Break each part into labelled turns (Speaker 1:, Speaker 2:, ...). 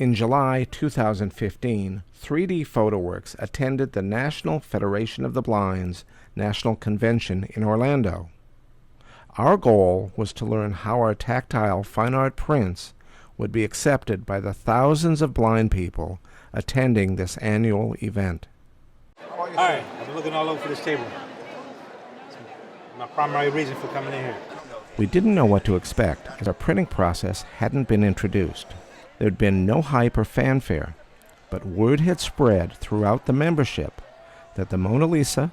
Speaker 1: In July 2015, 3D PhotoWorks attended the National Federation of the Blind's National Convention in Orlando. Our goal was to learn how our tactile fine art prints would be accepted by the thousands of blind people attending this annual event.
Speaker 2: All right, I've been looking all over for this table. It's my primary reason for coming in here.
Speaker 1: We didn't know what to expect, as our printing process hadn't been introduced. There had been no hype or fanfare, but word had spread throughout the membership that the Mona Lisa,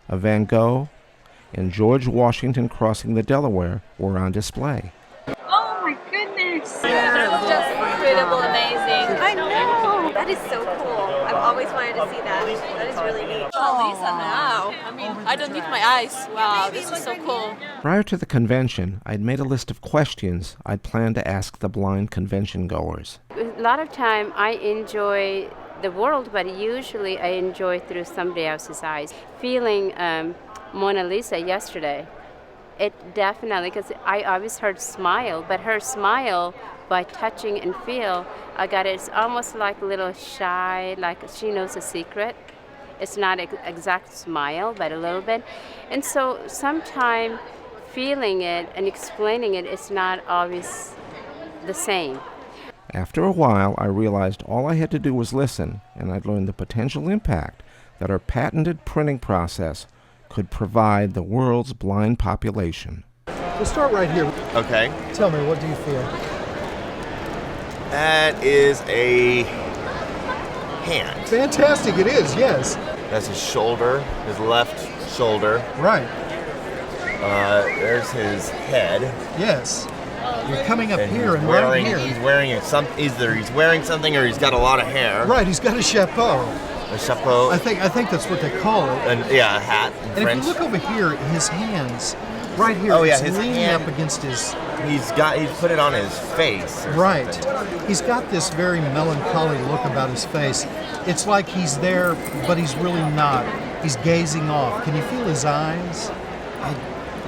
Speaker 1: a Van Gogh, and George Washington crossing the Delaware were on display.
Speaker 3: Oh my goodness!
Speaker 4: That's just incredible, amazing.
Speaker 3: I know! That is so cool. I've always wanted to see that. That is really neat.
Speaker 4: Oh, Lisa, wow. I mean, I don't need my eyes. Wow, this is so cool.
Speaker 1: Prior to the convention, I'd made a list of questions I'd planned to ask the blind convention goers.
Speaker 5: A lot of time I enjoy the world, but usually I enjoy through somebody else's eyes. Feeling Mona Lisa yesterday, it definitely, because I always heard smile, but her smile by touching and feel, I got it, it's almost like a little shy, like she knows a secret. It's not an exact smile, but a little bit. And so sometimes feeling it and explaining it is not always the same.
Speaker 1: After a while, I realized all I had to do was listen, and I'd learned the potential impact that our patented printing process could provide the world's blind population.
Speaker 6: We'll start right here.
Speaker 7: Okay.
Speaker 6: Tell me, what do you feel?
Speaker 7: That is a hand.
Speaker 6: Fantastic, it is, yes.
Speaker 7: That's his shoulder, his left shoulder.
Speaker 6: Right.
Speaker 7: There's his head.
Speaker 6: Yes. You're coming up
Speaker 7: And
Speaker 6: here and right here.
Speaker 7: He's wearing either he's wearing something or he's got a lot of hair.
Speaker 6: Right, he's got a chapeau.
Speaker 7: A chapeau.
Speaker 6: I think that's what they call it.
Speaker 7: And yeah, a hat in
Speaker 6: And
Speaker 7: French.
Speaker 6: if you look over here, his hands, right here,
Speaker 7: Oh, yeah,
Speaker 6: he's
Speaker 7: his
Speaker 6: leaning
Speaker 7: hand-
Speaker 6: up against his...
Speaker 7: He's put it on his face. or
Speaker 6: Right.
Speaker 7: something.
Speaker 6: He's got this very melancholy look about his face. It's like he's there, but he's really not. He's gazing off. Can you feel his eyes?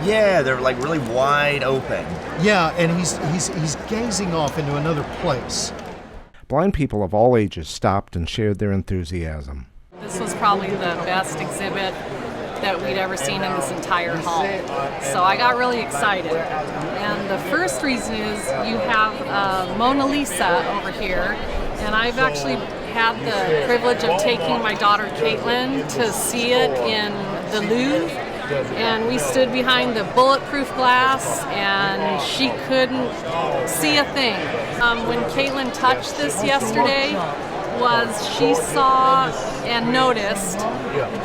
Speaker 7: Yeah, they're like really wide open.
Speaker 6: Yeah, and he's gazing off into another place.
Speaker 1: Blind people of all ages stopped and shared their enthusiasm.
Speaker 8: This was probably the best exhibit that we'd ever seen in this entire hall. So I got really excited. And the first reason is you have Mona Lisa over here, and I've actually had the privilege of taking my daughter Caitlin to see it in the Louvre. And we stood behind the bulletproof glass, and she couldn't see a thing. When Caitlin touched this yesterday, she saw and noticed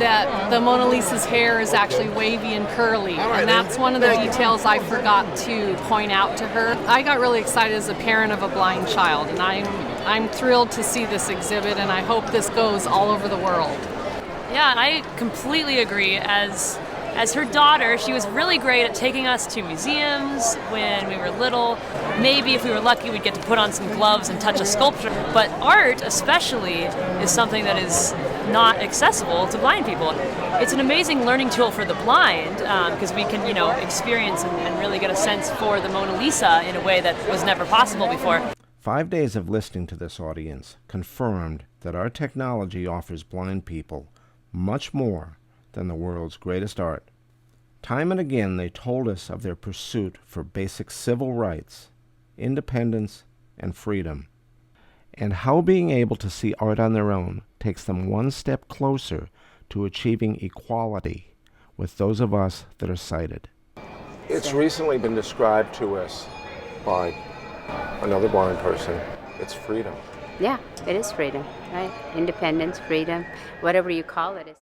Speaker 8: that the Mona Lisa's hair is actually wavy and curly, and that's one of the details I forgot to point out to her. I got really excited as a parent of a blind child, and I'm thrilled to see this exhibit, and I hope this goes all over the world.
Speaker 9: Yeah, I completely agree. As her daughter, she was really great at taking us to museums when we were little. Maybe if we were lucky, we'd get to put on some gloves and touch a sculpture. But art, especially, is something that is not accessible to blind people. It's an amazing learning tool for the blind because we can, experience and really get a sense for the Mona Lisa in a way that was never possible before.
Speaker 1: 5 days of listening to this audience confirmed that our technology offers blind people much more than the world's greatest art. Time and again they told us of their pursuit for basic civil rights, independence, and freedom, and how being able to see art on their own takes them one step closer to achieving equality with those of us that are sighted. It's recently been described to us by another blind person. It's freedom.
Speaker 5: Yeah, it is freedom, right? Independence, freedom, whatever you call it.